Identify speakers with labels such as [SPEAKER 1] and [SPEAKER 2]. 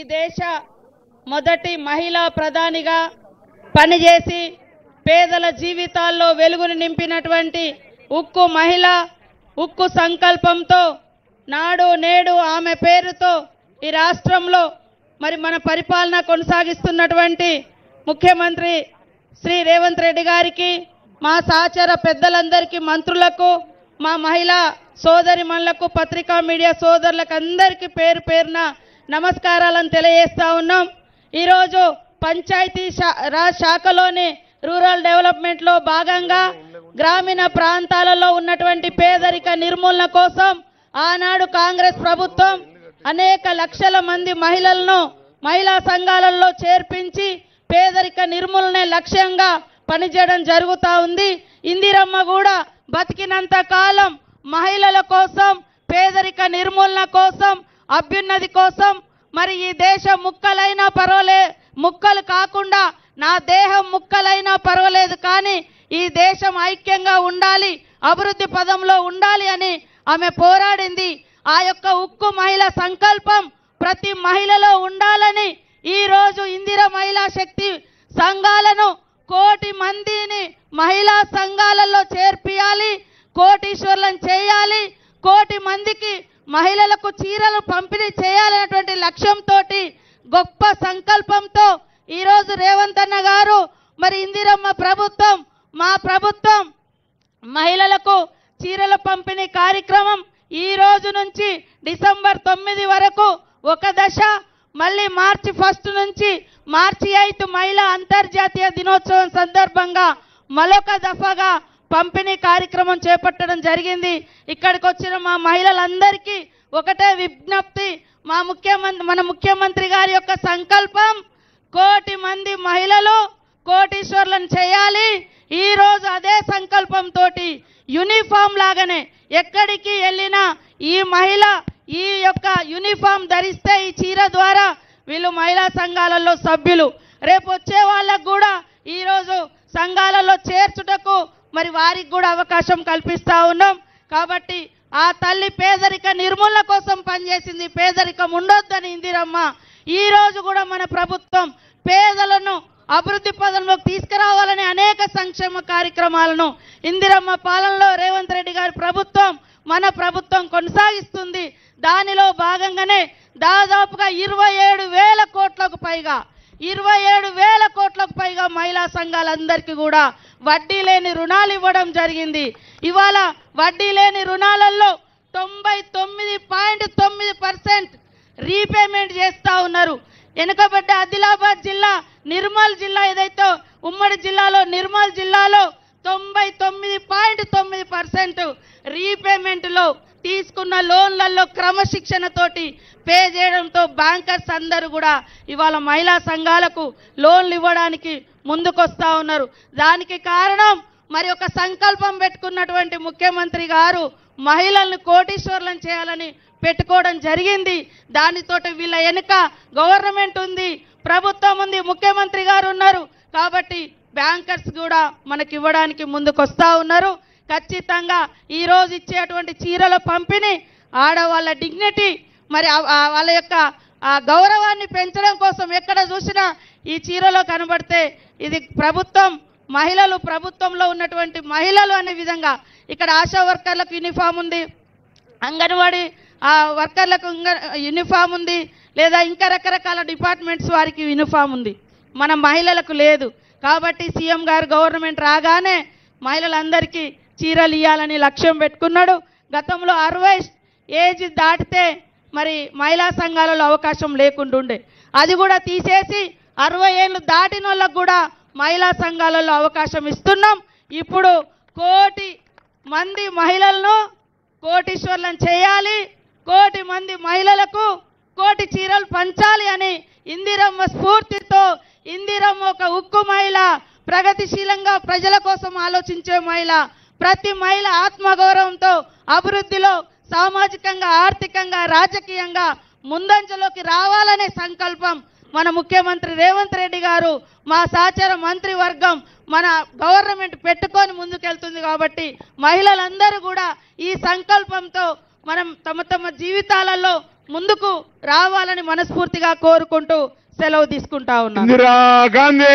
[SPEAKER 1] ఈ దేశ మొదటి మహిళా ప్రధానిగా పనిచేసి పేదల జీవితాల్లో వెలుగును నింపినటువంటి ఉక్కు మహిళ, ఉక్కు సంకల్పంతో నాడు నేడు ఆమె పేరుతో ఈ రాష్ట్రంలో మరి మన పరిపాలన కొనసాగిస్తున్నటువంటి ముఖ్యమంత్రి శ్రీ రేవంత్ రెడ్డి గారికి, మా సహచర పెద్దలందరికీ, మంత్రులకు, మా మహిళా సోదరిమణులకు, పత్రికా మీడియా సోదరులకు అందరికీ పేరు పేరున నమస్కారాలను తెలియజేస్తా ఉన్నాం. ఈరోజు పంచాయతీ రాజ్ శాఖలోని రూరల్ డెవలప్మెంట్లో భాగంగా గ్రామీణ ప్రాంతాలలో ఉన్నటువంటి పేదరిక నిర్మూలన కోసం ఆనాడు కాంగ్రెస్ ప్రభుత్వం అనేక లక్షల మంది మహిళలను మహిళా సంఘాలలో చేర్పించి పేదరిక నిర్మూలనే లక్ష్యంగా పనిచేయడం జరుగుతూ ఉంది. ఇందిరమ్మ కూడా బతికినంత కాలం మహిళల కోసం, పేదరిక నిర్మూలన కోసం, అభ్యున్నతి కోసం మరి ఈ దేశం ముక్కలైనా పర్వాలేదు, ముక్కలు కాకుండా నా దేహం ముక్కలైనా పర్వాలేదు కానీ ఈ దేశం ఐక్యంగా ఉండాలి, అభివృద్ధి పదంలో ఉండాలి అని ఆమె పోరాడింది. ఆ యొక్క ఉక్కు మహిళ సంకల్పం ప్రతి మహిళలో ఉండాలని ఈరోజు ఇందిర మహిళా శక్తి సంఘాలను 1 కోటి మందిని మహిళా సంఘాలలో చేర్పియాలి, కోటీశ్వర్లను చేయాలి, 1 కోటి మందికి మహిళలకు చీరలు పంపిణీ చేయాలనేటువంటి లక్ష్యంతో గొప్ప సంకల్పంతో ఈరోజు రేవంత్ అన్న గారు మరి ఇందిరమ్మ ప్రభుత్వం, మా ప్రభుత్వం మహిళలకు చీరల పంపిణీ కార్యక్రమం ఈ రోజు నుంచి డిసెంబర్ 9 వరకు ఒక దశ, మళ్ళీ మార్చి 1 నుంచి మార్చి 8 మహిళా అంతర్జాతీయ దినోత్సవం సందర్భంగా మరొక దఫాగా పంపిణీ కార్యక్రమం చేపట్టడం జరిగింది. ఇక్కడికి వచ్చిన మా మహిళలందరికీ ఒకటే విజ్ఞప్తి, మన ముఖ్యమంత్రి గారి యొక్క సంకల్పం 1 కోటి మంది మహిళలు కోటీశ్వర్లను చేయాలి. ఈ రోజు అదే సంకల్పంతో యూనిఫామ్ లాగానే ఎక్కడికి వెళ్ళినా ఈ మహిళ ఈ యొక్క యూనిఫామ్ ధరిస్తే ఈ చీర ద్వారా వీళ్ళు మహిళా సంఘాలలో సభ్యులు, రేపు వచ్చే వాళ్ళకు కూడా ఈరోజు సంఘాలలో చేర్చుటకు మరి వారికి కూడా అవకాశం కల్పిస్తా ఉన్నాం. కాబట్టి ఆ తల్లి పేదరిక నిర్మూలన కోసం పనిచేసింది, పేదరికం ఉండొద్దని ఇందిరమ్మ. ఈ రోజు కూడా మన ప్రభుత్వం పేదలను అభివృద్ధి పదంలోకి తీసుకురావాలని అనేక సంక్షేమ కార్యక్రమాలను ఇందిరమ్మ పాలనలో రేవంత్ రెడ్డి గారి ప్రభుత్వం, మన ప్రభుత్వం కొనసాగిస్తుంది. దానిలో భాగంగానే దాదాపుగా 27,000 కోట్లకు పైగా 27,000 కోట్లకు పైగా మహిళా సంఘాలందరికీ కూడా వడ్డీ లేని రుణాలు ఇవ్వడం జరిగింది. ఇవాళ వడ్డీ లేని రుణాలలో 99.9% రీపేమెంట్ చేస్తూ ఉన్నారు. వెనుకబడ్డ ఆదిలాబాద్ జిల్లా, నిర్మల్ జిల్లా ఏదైతే ఉమ్మడి జిల్లాలో నిర్మల్ జిల్లాలో 99.9% రీపేమెంట్లో తీసుకున్న లోన్లలో క్రమశిక్షణతోటి పే చేయడంతో బ్యాంకర్స్ అందరూ కూడా ఇవాళ మహిళా సంఘాలకు లోన్లు ఇవ్వడానికి ముందుకొస్తా ఉన్నారు. దానికి కారణం మరి ఒక సంకల్పం పెట్టుకున్నటువంటి ముఖ్యమంత్రి గారు మహిళలను కోటీశ్వర్లను చేయాలని పెట్టుకోవడం జరిగింది. దానితోటి వీళ్ళ వెనుక గవర్నమెంట్ ఉంది, ప్రభుత్వం ఉంది, ముఖ్యమంత్రి గారు ఉన్నారు. కాబట్టి బ్యాంకర్స్ కూడా మనకి ఇవ్వడానికి ముందుకొస్తా ఉన్నారు. ఖచ్చితంగా ఈరోజు ఇచ్చేటువంటి చీరల పంపిణీ ఆడవాళ్ళ డిగ్నిటీ మరి వాళ్ళ యొక్క గౌరవాన్ని పెంచడం కోసం ఎక్కడ చూసినా ఈ చీరలో కనబడితే ఇది ప్రభుత్వం, మహిళలు, ప్రభుత్వంలో ఉన్నటువంటి మహిళలు అనే విధంగా ఇక్కడ ఆశా వర్కర్లకు యూనిఫామ్ ఉంది, అంగన్వాడీ వర్కర్లకు యూనిఫామ్ ఉంది, లేదా ఇంకా రకరకాల డిపార్ట్మెంట్స్ వారికి యూనిఫామ్ ఉంది, మన మహిళలకు లేదు. కాబట్టి సీఎం గారు గవర్నమెంట్ రాగానే మహిళలందరికీ చీరలు ఇవ్వాలని లక్ష్యం పెట్టుకున్నాడు. గతంలో 60 ఏజ్ దాటితే మరి మహిళా సంఘాలలో అవకాశం లేకుంటుండే, అది కూడా తీసేసి 60 ఏళ్ళు దాటిన వాళ్ళకు కూడా మహిళా సంఘాలలో అవకాశం ఇస్తున్నాం. ఇప్పుడు 1 కోటి మంది మహిళలను కోటీశ్వర్లను చేయాలి, 1 కోటి మంది మహిళలకు 1 కోటి చీరలు పంచాలి అని ఇందిరమ్మ స్ఫూర్తితో, ఇందిరమ్మ ఒక ఉక్కు మహిళ, ప్రగతిశీలంగా ప్రజల కోసం ఆలోచించే మహిళ, ప్రతి మహిళ ఆత్మగౌరవంతో అభివృద్ధిలో సామాజికంగా, ఆర్థికంగా, రాజకీయంగా ముందంజలోకి రావాలనే సంకల్పం మన ముఖ్యమంత్రి రేవంత్ రెడ్డి గారు, మా సహచర మంత్రివర్గం, మన గవర్నమెంట్ పెట్టుకొని ముందుకెళ్తుంది. కాబట్టి మహిళలందరూ కూడా ఈ సంకల్పంతో మనం తమ జీవితాలలో ముందుకు రావాలని మనస్ఫూర్తిగా కోరుకుంటూ సెలవు తీసుకుంటా ఉన్నాను.
[SPEAKER 2] ఇందిరా గాంధీ